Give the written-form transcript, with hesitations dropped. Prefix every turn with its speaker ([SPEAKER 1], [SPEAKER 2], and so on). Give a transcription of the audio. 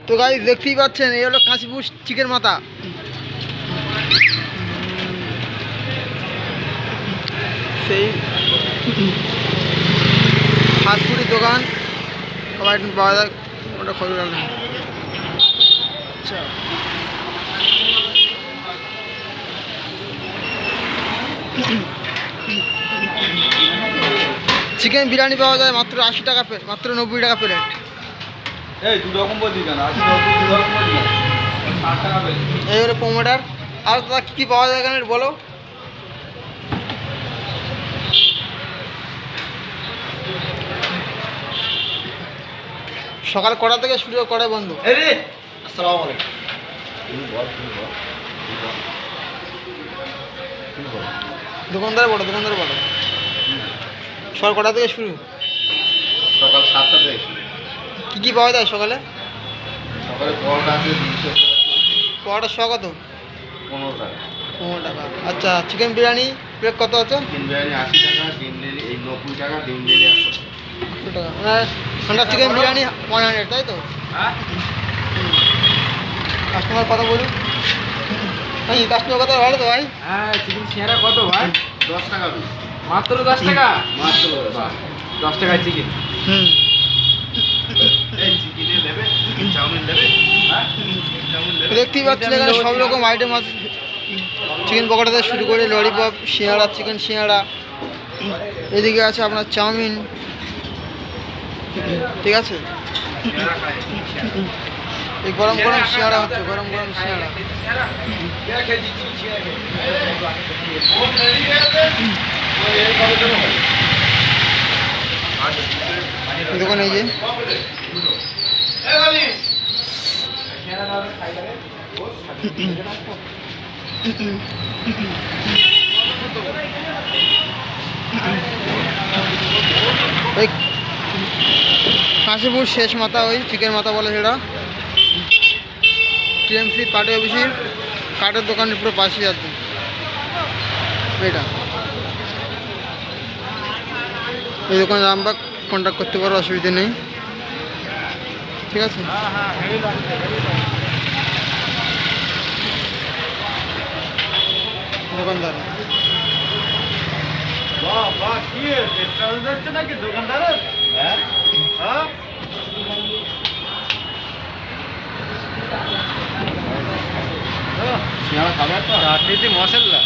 [SPEAKER 1] তো গাইস দেখতেই পাচ্ছেন এই হলো কাশীপুর চিকেন মাথা। সেই ফাস্টফুডের দোকান সবাই পাওয়া যায়, ওটা খবর রাখলাম। আচ্ছা চিকেন বিরিয়ানি পাওয়া যায় মাত্র 80 টাকা প্লেট, মাত্র 90 টাকা প্লেট।
[SPEAKER 2] এই দু রকম বলছি কেন? 80 90 দু রকম বলছি কেন? 60 টাকা প্লেট।
[SPEAKER 1] এই হলো প্রোমোটার। আর দাদা কী কী পাওয়া যায় এখানে বলো? সকাল কটা থেকে শুরু, কটায় বন্ধ?
[SPEAKER 2] এই রে আসসালামু আলাইকুম। তুমি বল।
[SPEAKER 1] দোকানদার বলো, দোকানদার বলো। সকাল কটা থেকে শুরু?
[SPEAKER 2] সকাল 7টা থেকে শুরু।
[SPEAKER 1] কী কী পাওয়া যায় সকালে?
[SPEAKER 2] সকালে পরোটা আছে 200 টাকা,
[SPEAKER 1] পরোটার শখ কত?
[SPEAKER 2] 15 টাকা।
[SPEAKER 1] 15 টাকা। আচ্ছা চিকেন বিরিয়ানি প্লেট কত আছে?
[SPEAKER 2] চিকেন বিরিয়ানি 80 টাকা, ডিম ডেলি এই 90 টাকা, ডিম ডেলি 100 টাকা।
[SPEAKER 1] 100 টাকা মানে ঠান্ডা চিকেন বিরিয়ানি 100, তাই তো?
[SPEAKER 2] হ্যাঁ
[SPEAKER 1] কাস্টমার কথা বলুন। ভাই কাস্টমার কথা ভালো তো ভাই?
[SPEAKER 3] হ্যাঁ চিকেন সিঙ্গারা কত ভাই?
[SPEAKER 2] 10 টাকা পিস।
[SPEAKER 3] মাত্র 10 টাকা?
[SPEAKER 2] মাত্র
[SPEAKER 3] 10 টাকায় চিকেন।
[SPEAKER 1] হুম।
[SPEAKER 2] এই চিকেন নেবে, চাউমিন নেবে? হ্যাঁ চাউমিন নেবে।
[SPEAKER 1] দেখতেই পাচ্ছেন এখানে সব রকম আইটেম আছে, চিকেন পকোড়া থেকে শুরু করে ললিপপ, সিঙ্গাড়া, চিকেন সিঙ্গাড়া, এদিকে আছে আপনার চাউমিন, ঠিক আছে? এই গরম গরম সিঙ্গাড়া হচ্ছে, গরম গরম সিঙ্গাড়া। দেখুন এই যে ওই কাশীপুর শেষ মাথা, ওই চিকেন মাথা বলে সেটা। টিএমসি পার্টি অফিসের কাঠের দোকানের পুরো পাশে আছে এটা। এই দোকানে আমরা কন্ট্যাক্ট করতে পারো, অসুবিধা নেই, ঠিক আছে? দোকানদার
[SPEAKER 2] সিঙ্গারা খাবে তো?
[SPEAKER 3] রাজনীতি মশলা